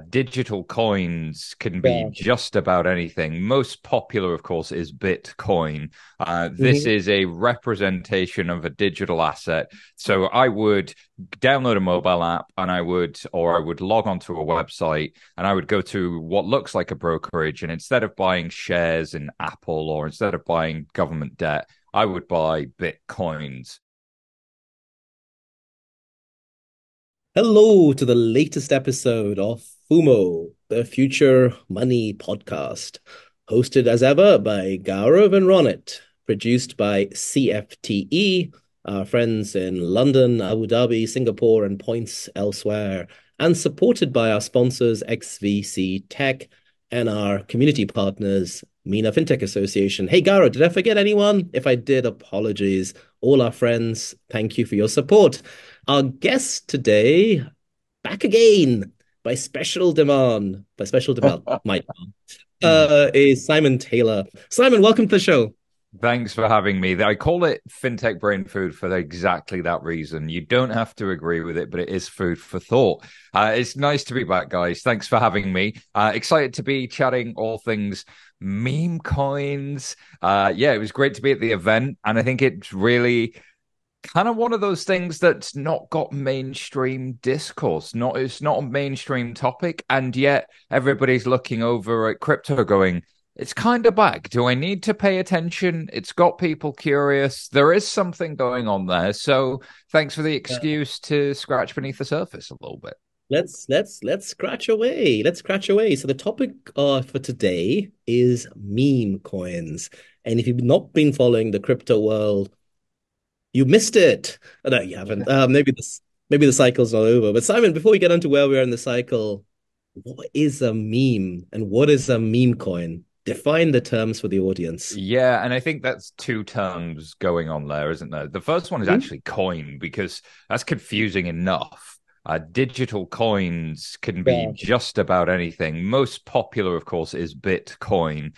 Digital coins can be Yeah. just about anything. Most popular, of course, is Bitcoin. This Hmm. is a representation of a digital asset. So I would download a mobile app and I would log onto a website and I would go to what looks like a brokerage. And instead of buying shares in Apple or instead of buying government debt, I would buy Bitcoins. Hello to the latest episode of FUMO, the Future Money Podcast, hosted as ever by Gaurav and Ronit, produced by CFTE, our friends in London, Abu Dhabi, Singapore, and points elsewhere, and supported by our sponsors XVC Tech and our community partners, MENA FinTech Association. Hey, Gaurav, did I forget anyone? If I did, apologies. All our friends, thank you for your support. Our guest today, back again by special demand, my is Simon Taylor. Simon, welcome to the show. Thanks for having me. I call it fintech brain food for exactly that reason. You don't have to agree with it, but it is food for thought. It's nice to be back, guys. Thanks for having me. Excited to be chatting all things meme coins. Yeah, it was great to be at the event, and I think it's really kind of one of those things that's not got mainstream discourse. It's not a mainstream topic, and yet everybody's looking over at crypto going, it's kind of back. Do I need to pay attention? It's got people curious. There is something going on there. So thanks for the Uh, excuse to scratch beneath the surface a little bit. let's scratch away. Let's scratch away. So the topic for today is meme coins. And if you've not been following the crypto world, you missed it. Oh, no, you haven't. Maybe the cycle's not over. But Simon, before we get into where we are in the cycle, what is a meme and what is a meme coin? Define the terms for the audience. Yeah, and I think that's two terms going on there, isn't there? The first one is Mhm. actually coin because that's confusing enough. Digital coins can be Yeah. just about anything. Most popular, of course, is Bitcoin.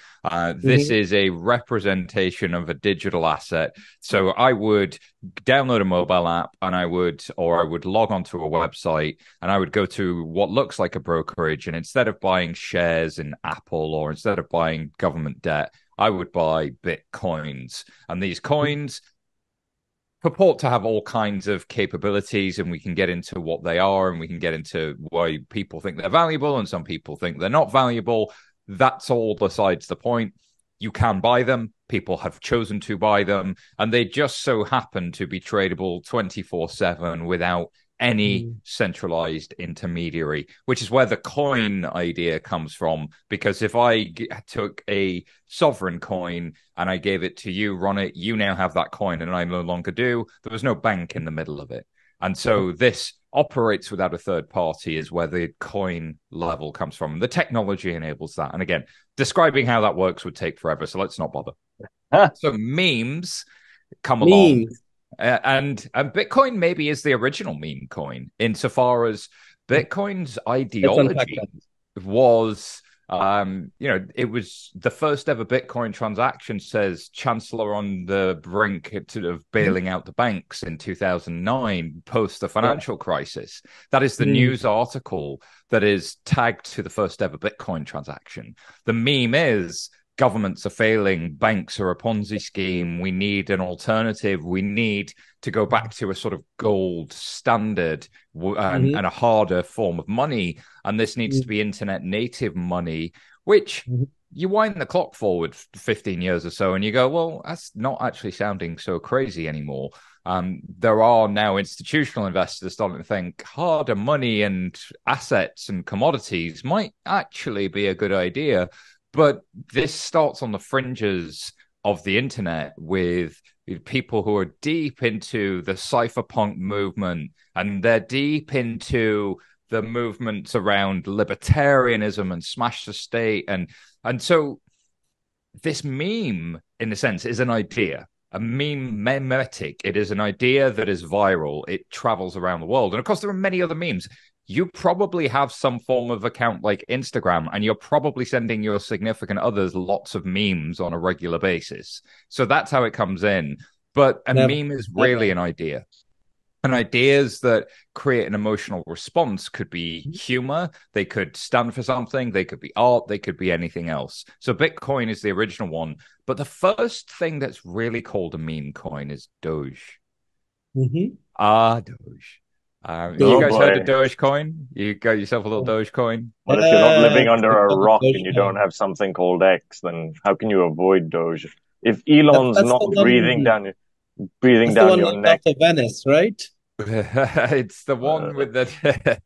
This Hmm. is a representation of a digital asset. So I would download a mobile app and I would log onto a website and I would go to what looks like a brokerage. And instead of buying shares in Apple or instead of buying government debt, I would buy Bitcoins. And these coins purport to have all kinds of capabilities, and we can get into what they are, and we can get into why people think they're valuable, and some people think they're not valuable. That's all besides the point. You can buy them. People have chosen to buy them, and they just so happen to be tradable 24/7 without any Mhm. centralized intermediary, which is where the coin idea comes from. Because if I took a sovereign coin and I gave it to you, Ronit, you now have that coin and I no longer do. There was no bank in the middle of it. And so this operates without a third party is where the coin level comes from. The technology enables that. And again, describing how that works would take forever. So let's not bother. So memes come along Memes. and Bitcoin maybe is the original meme coin insofar as Bitcoin's Let's unpack that. ideology was it was the first ever Bitcoin transaction, says Chancellor on the brink of Mhm. bailing out the banks in 2009 post the Yeah. financial crisis. That is the Mm. news article that is tagged to the first ever Bitcoin transaction. The meme is governments are failing, banks are a Ponzi scheme. We need an alternative. We need to go back to a sort of gold standard Mhm. and a harder form of money. And this needs to be internet native money, which Mhm. you wind the clock forward 15 years or so and you go, well, that's not actually sounding so crazy anymore. There are now institutional investors starting to think harder money and assets and commodities might actually be a good idea. But this starts on the fringes of the internet with people who are deep into the cypherpunk movement and they're deep into the movements around libertarianism and smash the state and so this meme in a sense is an idea, a meme memetic. It is an idea that is viral. It travels around the world, and of course there are many other memes. You probably have some form of account like Instagram, and you're probably sending your significant others lots of memes on a regular basis. So that's how it comes in. But a Never, meme is really never. an idea. And ideas that create an emotional response could be humor, they could stand for something, they could be art, they could be anything else. So Bitcoin is the original one. But the first thing that's really called a meme coin is Doge. Mm-hmm. Doge. You Oh guys heard of boy. Dogecoin? You got yourself a little Dogecoin? Well, if you're not living under I've a got the rock and you don't Dogecoin. have something called X, then how can you avoid Doge? If Elon's That's not the one. breathing That's the down one your named neck, after Venice, right? It's the one uh, with the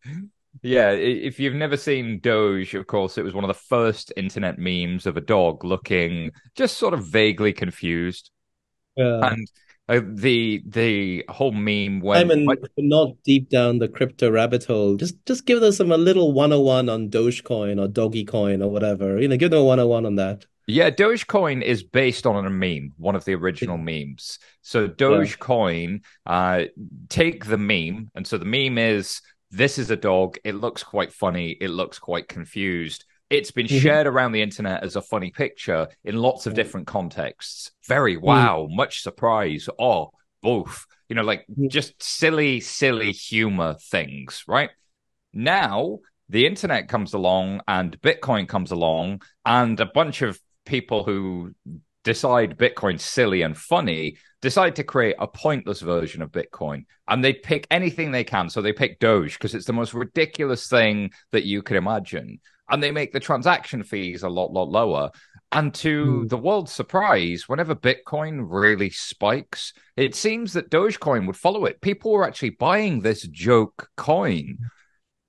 yeah, if you've never seen Doge, of course, it was one of the first internet memes of a dog looking just sort of vaguely confused. Yeah. And the whole meme went, Simon, if we're not deep down the crypto rabbit hole, just give us some a little 101 on Dogecoin or Dogecoin or whatever. Give them a 101 on that. yeah, Dogecoin is based on a meme, one of the original Yeah. memes. So Yeah. Dogecoin, take the meme, and so the meme is this is a dog. It looks quite funny. It looks quite confused. It's been Mhm. shared around the internet as a funny picture in lots of different contexts. Very Mm. wow, much surprise. Oh, both. Like Mm. just silly, silly humor things, right? Now the internet comes along and Bitcoin comes along, and a bunch of people who decide Bitcoin's silly and funny decide to create a pointless version of Bitcoin. And they pick anything they can. So they pick Doge because it's the most ridiculous thing that you could imagine. And they make the transaction fees a lot lower. And to Mm. the world's surprise, whenever Bitcoin really spikes, it seems that Dogecoin would follow it. People were actually buying this joke coin.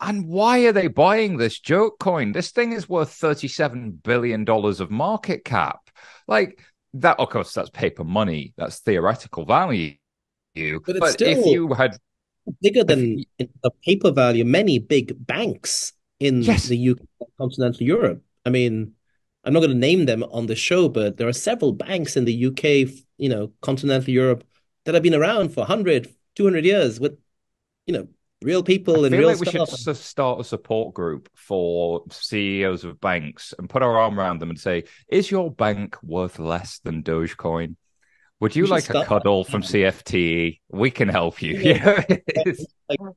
And why are they buying this joke coin? This thing is worth $37 billion of market cap. Like that, of course, that's paper money. That's theoretical value. But it's But if still you had, bigger if than in the paper value, many big banks in yes, the UK and continental Europe. I mean, I'm not going to name them on the show, but there are several banks in the UK, continental Europe that have been around for 100, 200 years with, you know, real I people and feel real like we should stuff. start a support group for CEOs of banks and put our arm around them and say, is your bank worth less than Dogecoin? Would We you should like a start that cuddle from now. CFTE? We can help you. You like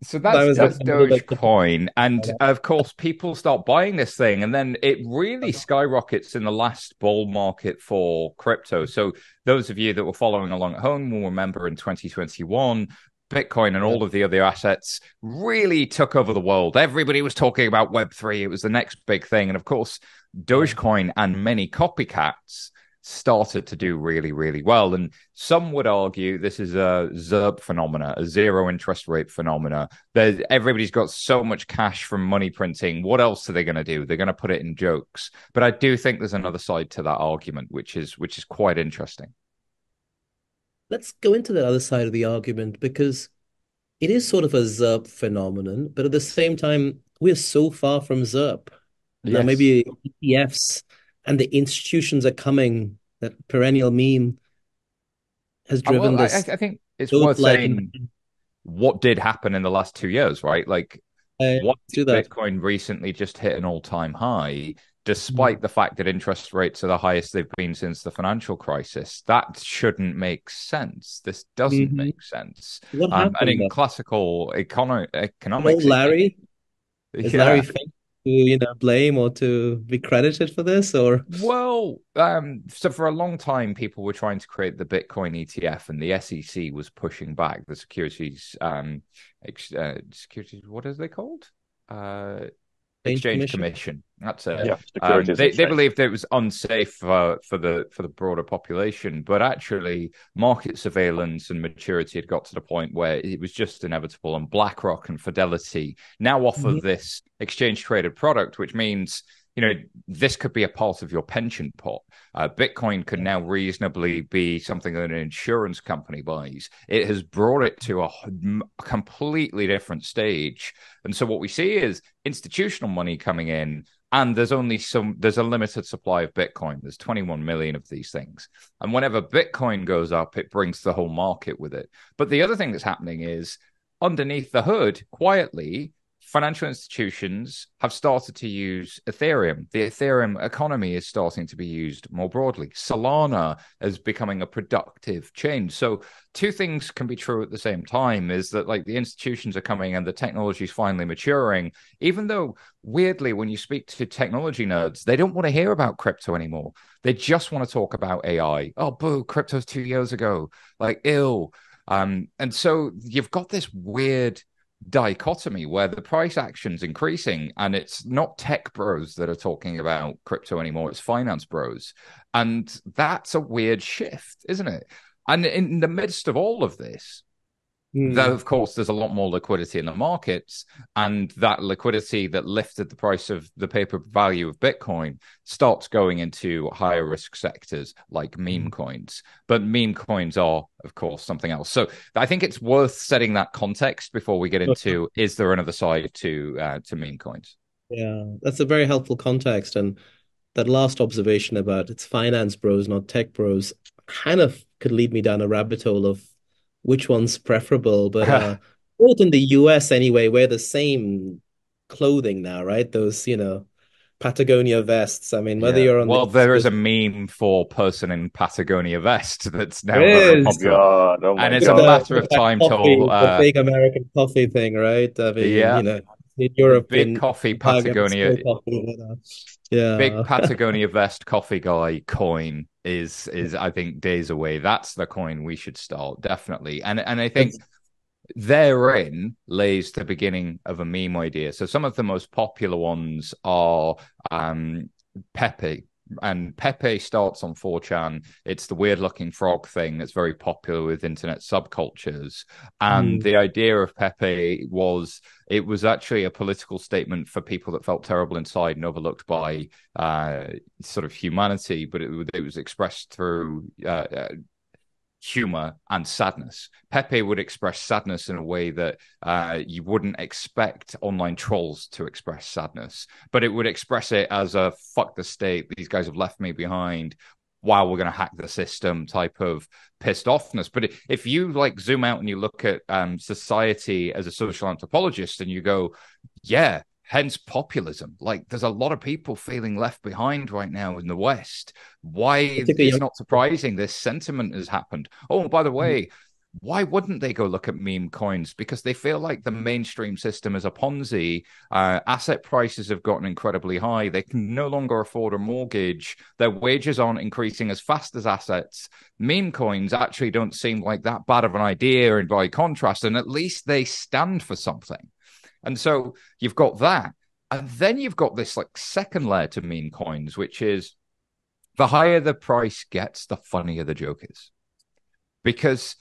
So that's sometimes that's I'm a little bit Dogecoin, and of course, people start buying this thing, and then it really skyrockets in the last bull market for crypto. So those of you that were following along at home will remember in 2021, Bitcoin and yeah. all of the other assets really took over the world. Everybody was talking about Web3; it was the next big thing, and of course, Yeah. Dogecoin and many copycats started to do really, really well. And some would argue this is a ZERP phenomena, a zero interest rate phenomena. Everybody's got so much cash from money printing. What else are they going to do? They're going to put it in jokes. But I do think there's another side to that argument, which is quite interesting. Let's go into the other side of the argument because it is sort of a ZERP phenomenon, but at the same time, we're so far from ZERP. Now, Yes. maybe ETFs and the institutions are coming, that perennial meme has Well, driven I, this I think it's worth dope-like. saying what did happen in the last 2 years, right? Like, why Let's do did that. Bitcoin recently just hit an all-time high, Mm. despite the fact that interest rates are the highest they've been since the financial crisis? That shouldn't make sense. This doesn't Mhm. make sense. What And happened in there? classical Old economics, Larry? Is yeah. Larry fake to, blame or to be credited for this? Or Well, so for a long time, people were trying to create the Bitcoin ETF, and the SEC was pushing back. The securities, what are they called? Uh, Change Exchange Commission? Commission. That's it. Yeah. yeah, Securities and They Exchange. believed it was unsafe for the broader population, but actually, market surveillance and maturity had got to the point where it was just inevitable. And BlackRock and Fidelity now offer Mhm. this exchange traded product, which means this could be a part of your pension pot. Bitcoin could now reasonably be something that an insurance company buys. It has brought it to a completely different stage. And so what we see is institutional money coming in, and there's a limited supply of Bitcoin. There's 21 million of these things. And whenever Bitcoin goes up, it brings the whole market with it. But the other thing that's happening is underneath the hood, quietly, financial institutions have started to use Ethereum. The Ethereum economy is starting to be used more broadly. Solana is becoming a productive change. So two things can be true at the same time, is that like the institutions are coming and the technology is finally maturing, even though weirdly, when you speak to technology nerds, they don't want to hear about crypto anymore. They just want to talk about AI. Oh, boo, crypto's 2 years ago. Like, ill. And so you've got this weird dichotomy where the price action's increasing and it's not tech bros that are talking about crypto anymore, it's finance bros. And that's a weird shift, isn't it? And in the midst of all of this, though, of course, there's a lot more liquidity in the markets, and that liquidity that lifted the price of the paper value of Bitcoin starts going into higher risk sectors like meme coins. But meme coins are, of course, something else. So I think it's worth setting that context before we get into, is there another side to meme coins? Yeah, that's a very helpful context. And that last observation about it's finance bros, not tech bros, kind of could lead me down a rabbit hole of which one's preferable. But both in the US anyway, wear the same clothing now, right? Those, Patagonia vests. I mean, whether Yeah. you're on Well, the East there is Coast, a meme for person in Patagonia vest that's now it very is popular. God, oh And my it's a God. matter of with that time coffee, till the big American coffee thing, right? I mean, yeah, in the Europe, big in coffee Chicago, it's Patagonia still coffee. big Yeah. Patagonia vest coffee guy coin is I think days away. That's the coin we should start, definitely. And I think That's, therein lays the beginning of a meme idea. So some of the most popular ones are Pepe. And Pepe starts on 4chan. It's the weird looking frog thing that's very popular with internet subcultures. And the idea of Pepe was it was actually a political statement for people that felt terrible inside and overlooked by sort of humanity, but it was expressed through humor and sadness. Pepe would express sadness in a way that you wouldn't expect online trolls to express sadness, but it would express it as a fuck the state, these guys have left me behind, wow, we're going to hack the system type of pissed offness. But if you like zoom out and you look at society as a social anthropologist and you go, yeah, hence populism. Like, there's a lot of people feeling left behind right now in the West. Why it's not surprising this sentiment has happened. Oh, and by the way, why wouldn't they go look at meme coins? Because they feel like the mainstream system is a Ponzi. Asset prices have gotten incredibly high. They can no longer afford a mortgage. Their wages aren't increasing as fast as assets. Meme coins actually don't seem like that bad of an idea, and by contrast, and at least they stand for something. And so you've got that. And then you've got this like second layer to meme coins, which is the higher the price gets, the funnier the joke is. Because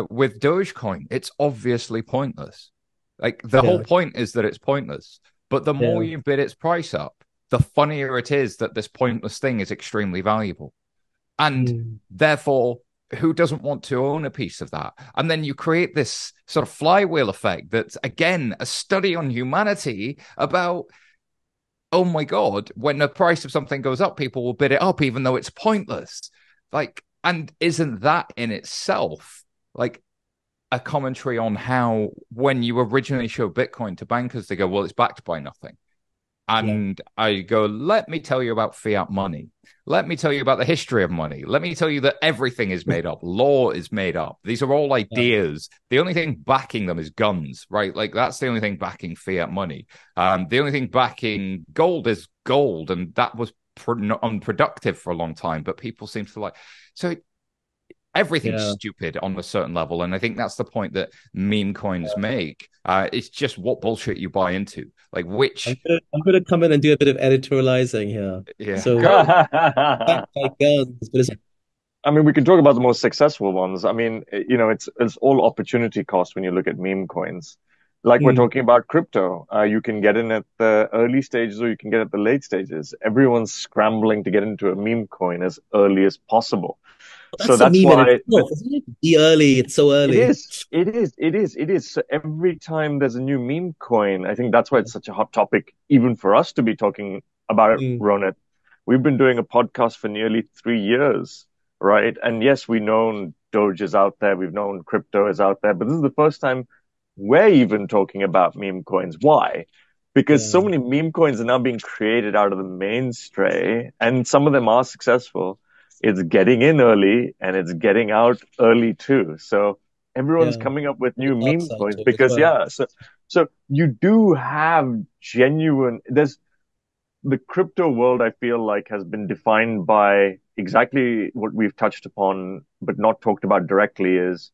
with Dogecoin, it's obviously pointless. Like the whole point is that it's pointless. But the more you bid its price up, the funnier it is that this pointless thing is extremely valuable. And therefore, who doesn't want to own a piece of that? And then you create this sort of flywheel effect that's, again, a study on humanity about, oh my God, when the price of something goes up, people will bid it up, even though it's pointless. Like, and isn't that in itself like a commentary on how when you originally show Bitcoin to bankers, they go, well, it's backed by nothing. And I go, let me tell you about fiat money. Let me tell you about the history of money. Let me tell you that everything is made up. Law is made up. These are all ideas. The only thing backing them is guns, right? Like that's the only thing backing fiat money. The only thing backing gold is gold. And that was unproductive for a long time. But people seem to like... So everything's stupid on a certain level. And I think that's the point that meme coins make. It's just what bullshit you buy into. Like which... I'm gonna come in and do a bit of editorializing here. Yeah. So back by guns, but I mean, we can talk about the most successful ones. I mean, it's all opportunity cost when you look at meme coins. Like we're talking about crypto, you can get in at the early stages or you can get at the late stages. Everyone's scrambling to get into a meme coin as early as possible. So that's why isn't it? The early, it's so early. It is. So every time there's a new meme coin, I think that's why it's such a hot topic, even for us to be talking about it, Ronit. We've been doing a podcast for nearly 3 years, right? And yes, we've known Doge is out there, we've known crypto is out there, but this is the first time we're even talking about meme coins. Why? Because so Yeah. many meme coins are now being created out of the mainstay, and some of them are successful. It's getting in early and it's getting out early too. So everyone's Yeah. coming up with The new meme upside coins to it as because, well. yeah, so you do have there's the crypto world, I feel like, has been defined by exactly what we've touched upon, but not talked about directly, is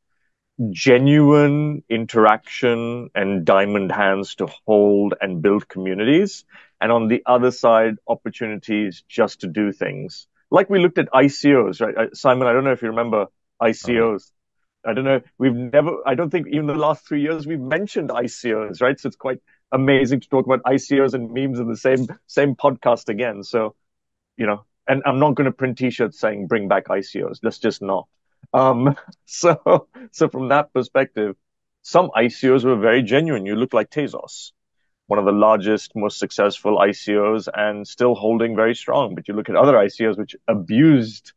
genuine interaction and diamond hands to hold and build communities. And on the other side, opportunities just to do things. Like we looked at ICOs, right? Simon, I don't know if you remember Oh, ICOs. I don't know. I don't think even the last 3 years we've mentioned ICOs, right? So it's quite amazing to talk about ICOs and memes in the same podcast again. So, and I'm not going to print t-shirts saying bring back ICOs. Let's just not. Um, so from that perspective, some ICOs were very genuine. You look like Tezos, one of the largest, most successful ICOs and still holding very strong. But you look at other ICOs which abused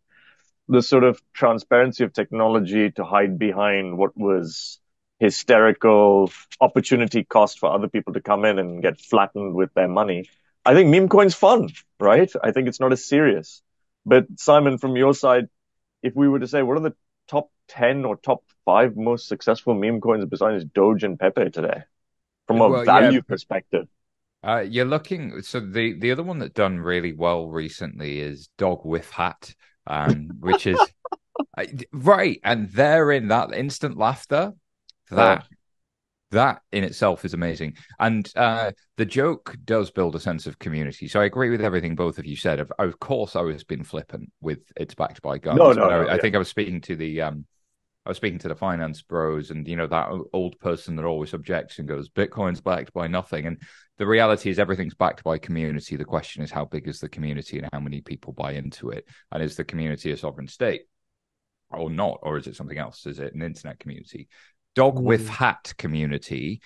the sort of transparency of technology to hide behind what was hysterical opportunity cost for other people to come in and get flattened with their money. I think meme coin's fun, right? I think it's not as serious. But Simon, from your side, if we were to say, what are the top 10 or top five most successful meme coins besides Doge and Pepe today, from a well, yeah. value perspective? You're looking. So the other one that done really well recently is Dog with Hat, which is right, and therein that instant laughter, Uh, that that in itself is amazing. And the joke does build a sense of community. So I agree with everything both of you said. Of course, I was being flippant with it's backed by no, guns, no, but no, I yeah. think I was speaking to the finance bros, and that old person that always objects and goes, "Bitcoin's backed by nothing." And the reality is, everything's backed by community. The question is, how big is the community, and how many people buy into it? And is the community a sovereign state or not, or is it something else? Is it an internet community? Dog with Mm. Hat community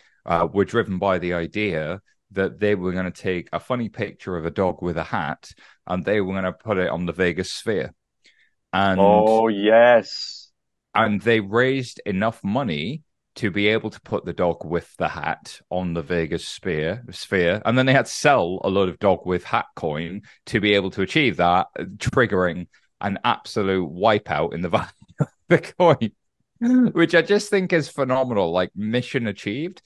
were driven by the idea that they were going to take a funny picture of a dog with a hat and they were going to put it on the Vegas sphere. And Oh, yes. they raised enough money to be able to put the dog with the hat on the Vegas sphere, and then they had to sell a load of dog with hat coin to be able to achieve that, triggering an absolute wipeout in the value of the coin, which I just think is phenomenal, like mission achieved.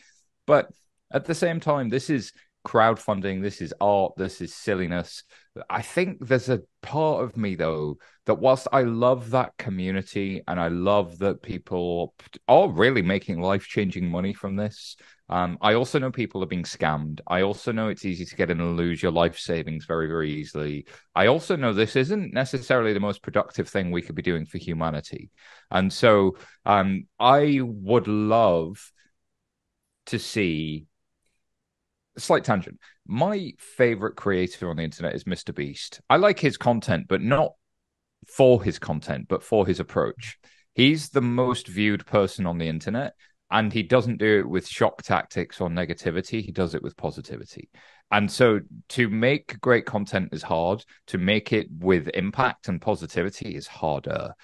But at the same time, this is crowdfunding, this is art, this is silliness. I think there's a part of me, though, that whilst I love that community and I love that people are really making life-changing money from this, I also know people are being scammed. I also know it's easy to get in and lose your life savings very, very easily. I also know this isn't necessarily the most productive thing we could be doing for humanity. And so I would love to see a slight tangent. My favorite creator on the internet is Mr. Beast. I like his content, but not for his content, but for his approach. He's the most viewed person on the internet, and he doesn't do it with shock tactics or negativity. He does it with positivity. And so to make great content is hard. To make it with impact and positivity is harder.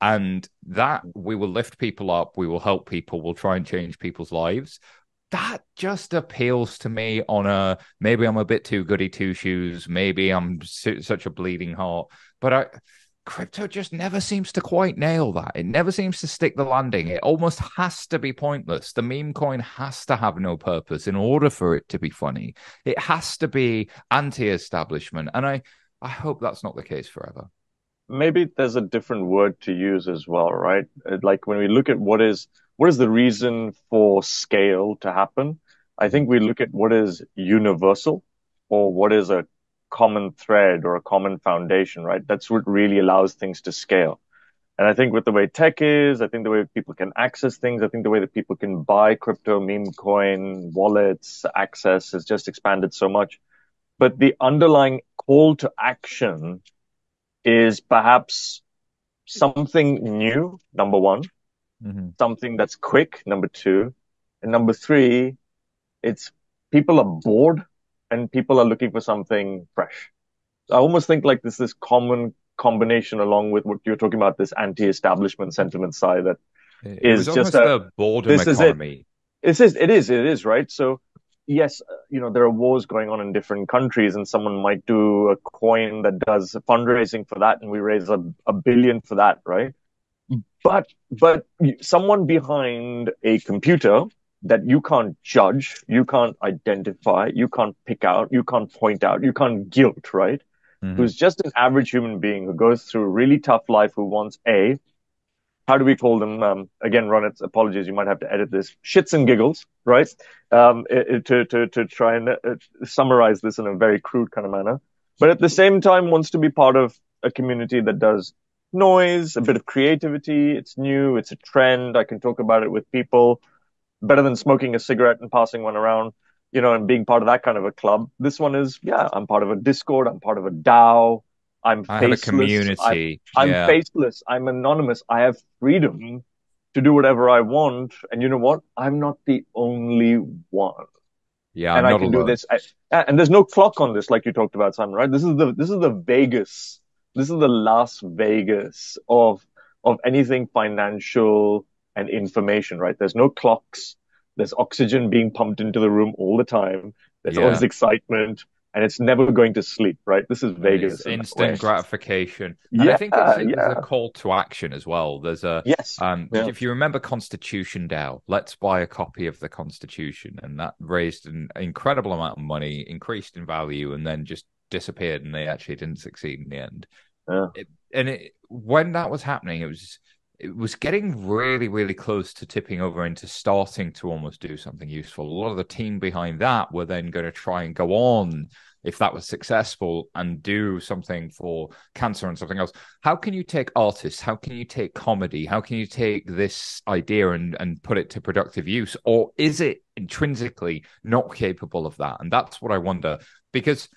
And that we will lift people up, we will help people, we'll try and change people's lives. That just appeals to me on a maybe I'm a bit too goody two shoes, maybe I'm such a bleeding heart, but crypto just never seems to quite nail that. It never seems to stick the landing. It almost has to be pointless. The meme coin has to have no purpose in order for it to be funny. It has to be anti-establishment, and I hope that's not the case forever. Maybe there's a different word to use as well, right? Like when we look at what is the reason for scale to happen, I think we look at what is universal or what is a common thread or a common foundation, right? That's what really allows things to scale. And I think with the way tech is, I think the way people can access things, I think the way that people can buy crypto, meme coin, wallets, access has just expanded so much. But the underlying call to action is perhaps something new, number one, Mm-hmm. something that's quick, number two, and number three, it's people are bored and people are looking for something fresh. I almost think like this common combination along with what you're talking about, this anti-establishment sentiment side that It was is just almost the boredom this is it. economy. It is, right? So yes, there are wars going on in different countries, and someone might do a coin that does fundraising for that, and we raise a billion for that, right? But someone behind a computer that you can't judge, you can't identify, you can't pick out, you can't point out, you can't guilt, right? Mm-hmm. Who's just an average human being who goes through a really tough life, who wants how do we call them? Again, Ronit, apologies, you might have to edit this. Shits and giggles, right? To try and summarize this in a very crude kind of manner. But at the same time, wants to be part of a community that does noise, a bit of creativity. It's new, it's a trend. I can talk about it with people. Better than smoking a cigarette and passing one around, and being part of that kind of a club. This one is, yeah, I'm part of a Discord, I'm part of a DAO. I'm I have a faceless. community. I'm Yeah. faceless. I'm anonymous. I have freedom to do whatever I want. And you know what? I'm not the only one. Yeah, And I'm I not can do alone. this. And there's no clock on this, like you talked about, Simon, right? This is the Vegas. This is the Las Vegas of anything financial and information, right? There's no clocks. There's oxygen being pumped into the room all the time. There's Yeah. always excitement, and it's never going to sleep, right? This is It's Vegas in that way. instant gratification. And I Yeah, think there's a yeah. call to action as well. There's Yes. Yeah. if you remember Constitution DAO, let's buy a copy of the Constitution, and that raised an incredible amount of money, increased in value, and then just disappeared, and they actually didn't succeed in the end. Yeah. When that was happening, it was getting really, really close to tipping over into starting to almost do something useful. A lot of the team behind that were then going to try and go on, if that was successful, and do something for cancer and something else. How can you take artists? How can you take comedy? How can you take this idea and put it to productive use? Or is it intrinsically not capable of that? And that's what I wonder, because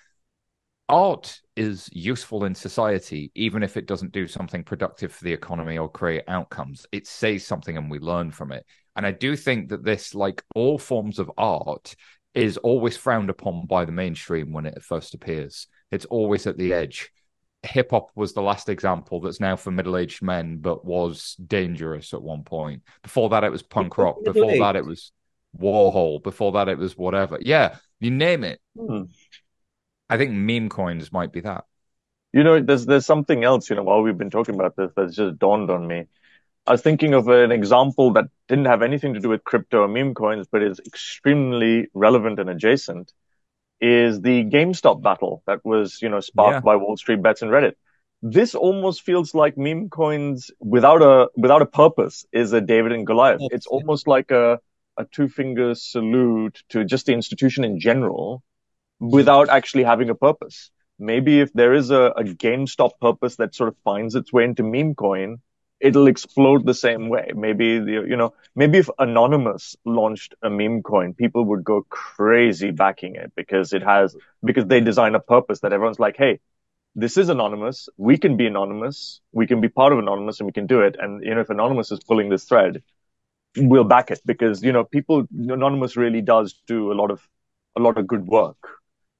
art is useful in society, even if it doesn't do something productive for the economy or create outcomes. It says something and we learn from it. And I do think that this, like all forms of art, is always frowned upon by the mainstream when it first appears. It's always at the edge. Hip hop was the last example that's now for middle-aged men, but was dangerous at one point. Before that, it was punk rock. Before that, it was Warhol. Before that, it was whatever. Yeah, you name it. I think meme coins might be that. There's something else, while we've been talking about this, that's just dawned on me. I was thinking of an example that didn't have anything to do with crypto or meme coins, but is extremely relevant and adjacent, is the GameStop battle that was, sparked by Wall Street Bets and Reddit. This almost feels like meme coins without a purpose is a David and Goliath. It's almost like a two-finger salute to just the institution in general without actually having a purpose. Maybe if there is a GameStop purpose that sort of finds its way into meme coin, it'll explode the same way. Maybe maybe if Anonymous launched a meme coin, people would go crazy backing it because they design a purpose that everyone's like, hey, this is anonymous. We can be anonymous. We can be part of Anonymous and we can do it. And, if Anonymous is pulling this thread, we'll back it because, Anonymous really does do a lot of good work.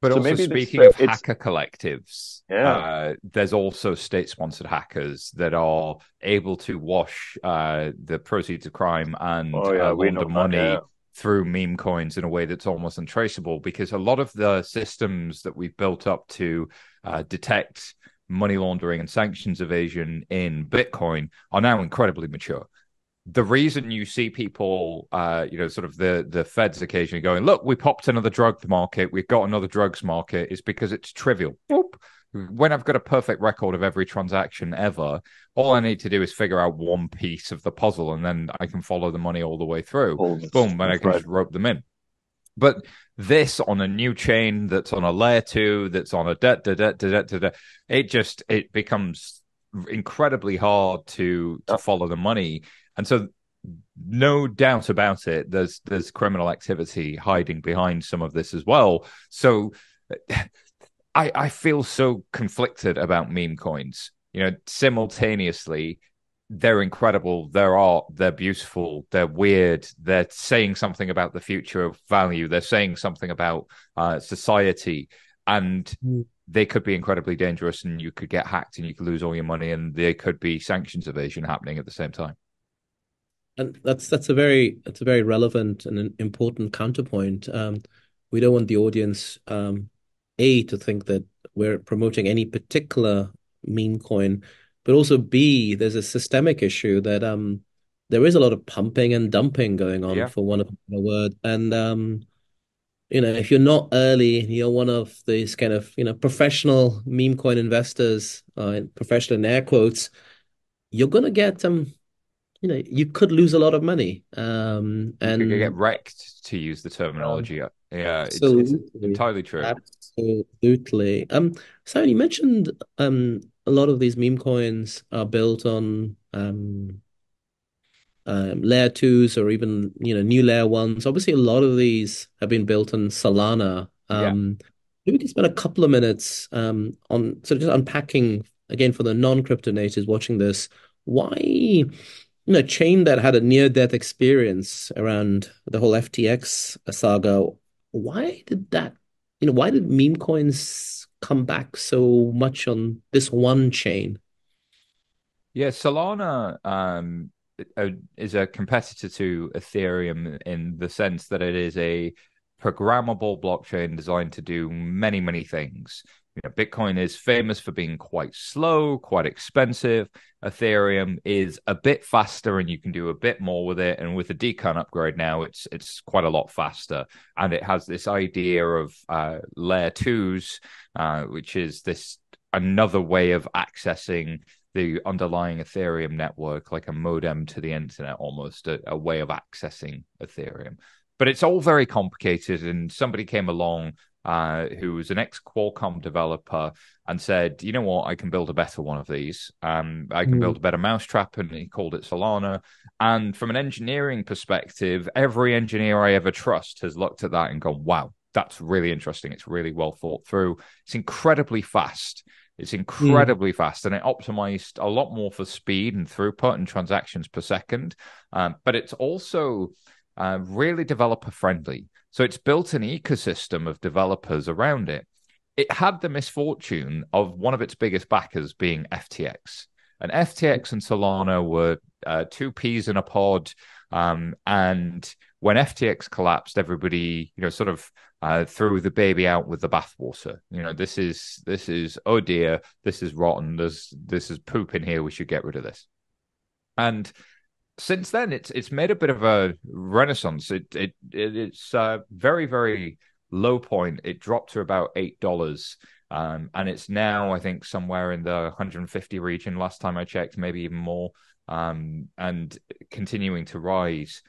But so also, maybe speaking of hacker collectives, there's also state-sponsored hackers that are able to wash the proceeds of crime and launder money through meme coins in a way that's almost untraceable, because a lot of the systems that we've built up to detect money laundering and sanctions evasion in Bitcoin are now incredibly mature. The reason you see people, sort of the feds occasionally going, look, we popped another drug market, we've got another drugs market, is because it's trivial. Boop. When I've got a perfect record of every transaction ever, all I need to do is figure out one piece of the puzzle, and then I can follow the money all the way through. Boom, and I can just rope them in. But this on a new chain that's on a layer 2, that's on a it becomes incredibly hard to follow the money. And so, no doubt about it, there's criminal activity hiding behind some of this as well. So I feel so conflicted about meme coins. Simultaneously, they're incredible, they're art, they're beautiful, they're weird, they're saying something about the future of value, they're saying something about society, and they could be incredibly dangerous, and you could get hacked and you could lose all your money, and there could be sanctions evasion happening at the same time. And that's a very relevant and an important counterpoint. We don't want the audience A to think that we're promoting any particular meme coin, but also B, there's a systemic issue that there is a lot of pumping and dumping going on, Yeah. for one of the word. And if you're not early, you're one of these kind of, professional meme coin investors, professional in air quotes, you're gonna get you could lose a lot of money. You could get And wrecked, to use the um, terminology. Yeah, it's absolutely, entirely true. absolutely. So you mentioned a lot of these meme coins are built on layer twos or even new layer ones. Obviously, a lot of these have been built on Solana. Yeah. Maybe we can spend a couple of minutes on sort of just unpacking again for the non-crypto natives watching this, why chain that had a near-death experience around the whole FTX saga. Why did meme coins come back so much on this one chain? Yeah, Solana is a competitor to Ethereum in the sense that it is a programmable blockchain designed to do many, many things. Bitcoin is famous for being quite slow, quite expensive. Ethereum is a bit faster, and you can do a bit more with it. And with the decon upgrade now, it's quite a lot faster. And it has this idea of layer twos, which is this another way of accessing the underlying Ethereum network, like a modem to the internet, almost a way of accessing Ethereum. But it's all very complicated. And somebody came along who was an ex-Qualcomm developer and said, you know what, I can build a better one of these. I can build a better mousetrap, and he called it Solana. And from an engineering perspective, every engineer I ever trust has looked at that and gone, wow, that's really interesting. It's really well thought through. It's incredibly fast. It's Mm. incredibly fast, and it optimized a lot more for speed and throughput and transactions per second. But it's also really developer friendly. So it's built an ecosystem of developers around it. It had the misfortune of one of its biggest backers being FTX. And FTX and Solana were two peas in a pod. And when FTX collapsed, everybody, sort of threw the baby out with the bathwater. This is oh dear, this is rotten. This is poop in here. We should get rid of this. And since then, it's made a bit of a renaissance. It's very, very low point. It dropped to about $8. And it's now, I think, somewhere in the 150 region last time I checked, maybe even more, and continuing to rise.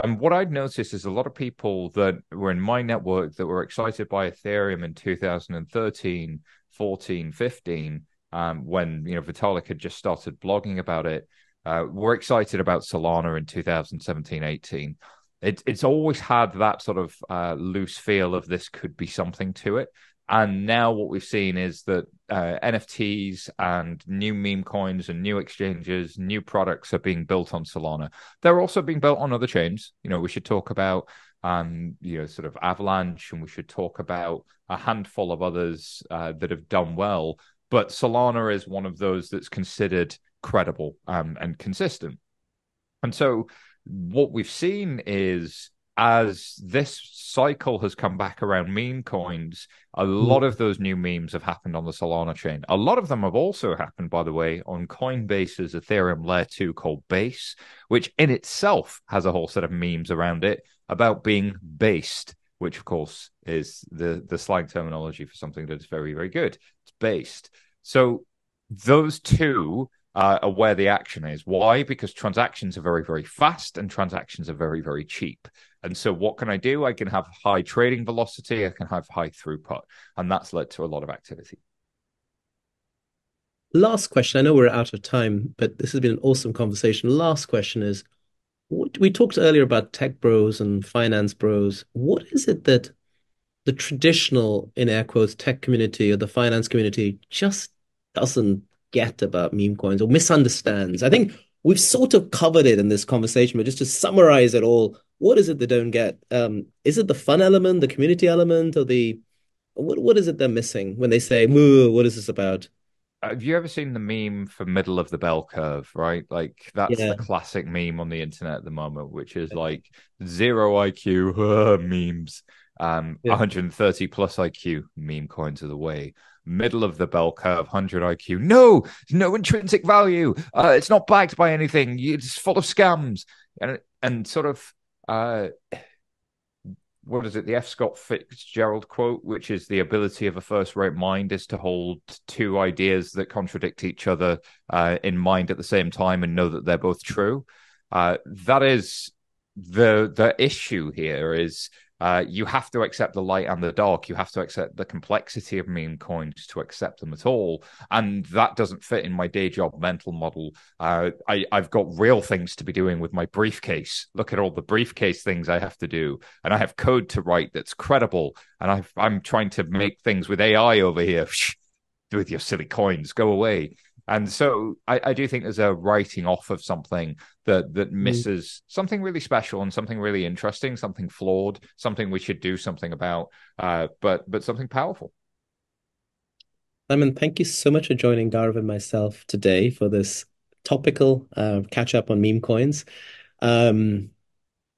And what I'd noticed is a lot of people that were in my network that were excited by Ethereum in 2013, 14, 15, when Vitalik had just started blogging about it, were excited about Solana in 2017, 18. It's always had that sort of loose feel of this could be something to it. And now what we've seen is that NFTs and new meme coins and new exchanges, new products are being built on Solana. They're also being built on other chains. We should talk about, sort of Avalanche, and we should talk about a handful of others that have done well. But Solana is one of those that's considered credible and consistent. And so what we've seen is, as this cycle has come back around meme coins, a lot of those new memes have happened on the Solana chain. A lot of them have also happened, by the way, on Coinbase's Ethereum Layer 2 called Base, which in itself has a whole set of memes around it about being based, which of course is the slang terminology for something that is very, very good. It's based. So those two are where the action is. Why? Because transactions are very, very fast and transactions are very, very cheap. And so what can I do? I can have high trading velocity. I can have high throughput. And that's led to a lot of activity. Last question. I know we're out of time, but this has been an awesome conversation. Last question is, we talked earlier about tech bros and finance bros. What is it that the traditional, in air quotes, tech community or the finance community just doesn't get about meme coins or misunderstands? I think we've sort of covered it in this conversation, but just to summarize it all, what is it they don't get? Is it the fun element, the community element, or what is it they're missing when they say, "Moo, what is this about?" have you ever seen the meme for middle of the bell curve, right? Like that's the Yeah. classic meme on the internet at the moment, which is like zero IQ memes, Yeah. 130 plus IQ meme coins are the way. Middle of the bell curve, 100 IQ. No, no intrinsic value. It's not backed by anything. It's full of scams. And sort of what is it? The F. Scott Fitzgerald quote, which is the ability of a first-rate mind is to hold two ideas that contradict each other in mind at the same time and know that they're both true. That is the issue here is you have to accept the light and the dark. You have to accept the complexity of meme coins to accept them at all. And that doesn't fit in my day job mental model. I've got real things to be doing with my briefcase. Look at all the briefcase things I have to do. And I have code to write that's credible. And I'm trying to make things with AI over here. With your silly coins, go away. And so I do think there's a writing off of something that misses something really special and something really interesting, something flawed, something we should do something about, but something powerful. Simon, thank you so much for joining Gaurav and myself today for this topical catch up on meme coins. Um,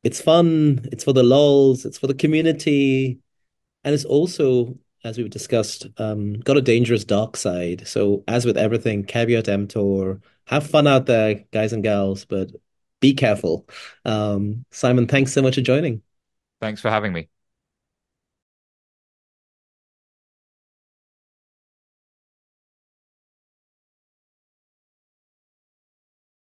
it's fun, it's for the lols, it's for the community, and it's also, as we've discussed, got a dangerous dark side. So, as with everything, caveat emptor, have fun out there, guys and gals, but be careful. Simon, thanks so much for joining. Thanks for having me.